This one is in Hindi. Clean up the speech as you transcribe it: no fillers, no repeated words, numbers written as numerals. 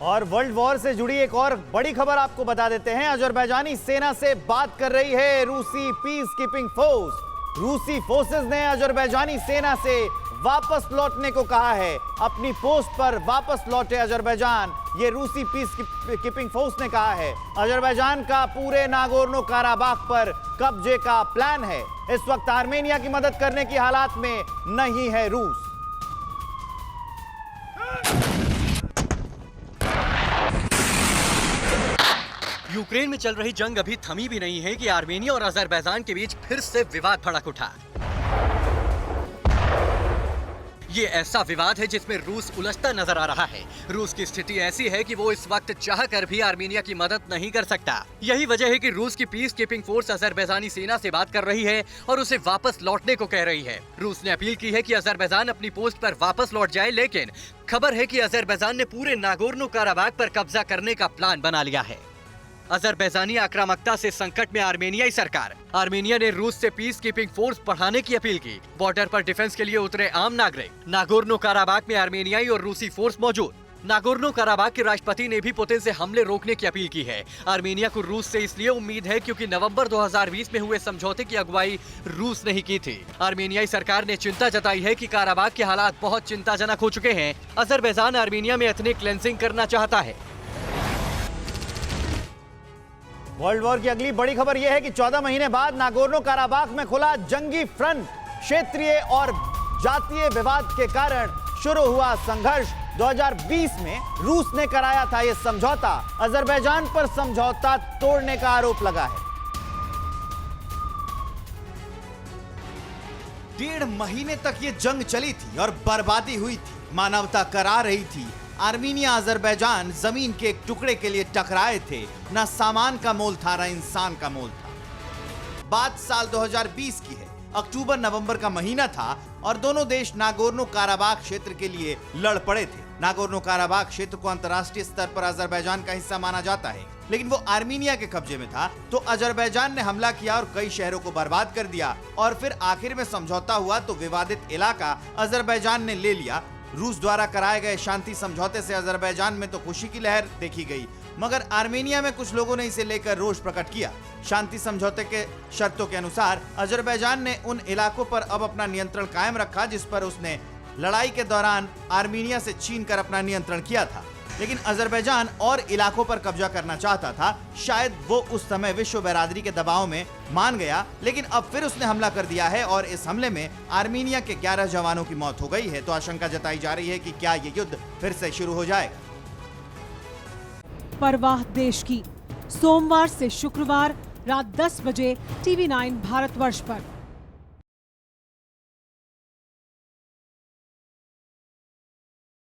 और वर्ल्ड वॉर से जुड़ी एक और बड़ी खबर आपको बता देते हैं। अजरबैजानी सेना से बात कर रही है रूसी पीस कीपिंग फोर्स। रूसी फोर्सेस ने अजरबैजानी सेना से वापस लौटने को कहा है। अपनी पोस्ट पर वापस लौटे अजरबैजान, ये रूसी पीस कीपिंग फोर्स ने कहा है। अजरबैजान का पूरे नागोर्नो काराबाख पर कब्जे का प्लान है। इस वक्त आर्मेनिया की मदद करने की हालात में नहीं है रूस। यूक्रेन में चल रही जंग अभी थमी भी नहीं है कि आर्मेनिया और अजरबैजान के बीच फिर से विवाद भड़क उठा। ये ऐसा विवाद है जिसमें रूस उलझता नजर आ रहा है। रूस की स्थिति ऐसी है कि वो इस वक्त चाहकर भी आर्मेनिया की मदद नहीं कर सकता। यही वजह है कि रूस की पीस कीपिंग फोर्स अजरबैजानी सेना से बात कर रही है और उसे वापस लौटने को कह रही है। रूस ने अपील की है कि अजरबैजान अपनी पोस्ट पर वापस लौट जाए, लेकिन खबर है कि अजरबैजान ने पूरे नागोर्नो काराबाख पर कब्जा करने का प्लान बना लिया है। अजरबैजानी आक्रामकता से संकट में आर्मेनियाई सरकार। आर्मेनिया ने रूस से पीस कीपिंग फोर्स बढ़ाने की अपील की। बॉर्डर पर डिफेंस के लिए उतरे आम नागरिक। नागोर्नो काराबाख में आर्मेनियाई और रूसी फोर्स मौजूद। नागोर्नो काराबाख के राष्ट्रपति ने भी पुतिन से हमले रोकने की अपील की है। आर्मेनिया को रूस से इसलिए उम्मीद है क्योंकि नवंबर 2020 में हुए समझौते की अगुवाई रूस ने ही की थी। आर्मेनियाई सरकार ने चिंता जताई है कि काराबाख के हालात बहुत चिंताजनक हो चुके हैं। अजरबैजान आर्मेनिया में एथनिक क्लेंजिंग करना चाहता है। वर्ल्ड वॉर की अगली बड़ी खबर यह है कि 14 महीने बाद नागोर्नो काराबाख में खुला जंगी फ्रंट। क्षेत्रीय और जातीय विवाद के कारण शुरू हुआ संघर्ष। 2020 में रूस ने कराया था यह समझौता। अजरबैजान पर समझौता तोड़ने का आरोप लगा है। 1.5 महीने तक ये जंग चली थी और बर्बादी हुई थी। मानवता करा रही थी। आर्मीनिया अजरबैजान जमीन के एक टुकड़े के लिए टकराए थे। न सामान का मोल था, न इंसान का मोल था। बात साल 2020 की है। अक्टूबर नवंबर का महीना था और दोनों देश नागोर्नो काराबाख क्षेत्र के लिए लड़ पड़े थे। नागोर्नो काराबाख क्षेत्र को अंतर्राष्ट्रीय स्तर पर अजरबैजान का हिस्सा माना जाता है, लेकिन वो आर्मीनिया के कब्जे में था। तो अजरबैजान ने हमला किया और कई शहरों को बर्बाद कर दिया और फिर आखिर में समझौता हुआ तो विवादित इलाका अजरबैजान ने ले लिया। रूस द्वारा कराए गए शांति समझौते से अजरबैजान में तो खुशी की लहर देखी गई, मगर आर्मेनिया में कुछ लोगों ने इसे लेकर रोष प्रकट किया। शांति समझौते के शर्तों के अनुसार अजरबैजान ने उन इलाकों पर अब अपना नियंत्रण कायम रखा जिस पर उसने लड़ाई के दौरान आर्मेनिया से छीन कर अपना नियंत्रण किया था। लेकिन अजरबैजान और इलाकों पर कब्जा करना चाहता था। शायद वो उस समय विश्व बिरादरी के दबाव में मान गया, लेकिन अब फिर उसने हमला कर दिया है और इस हमले में आर्मेनिया के 11 जवानों की मौत हो गई है। तो आशंका जताई जा रही है कि क्या ये युद्ध फिर से शुरू हो जाएगा। परवाह देश की, सोमवार से शुक्रवार रात 10 बजे TV9 भारतवर्ष पर।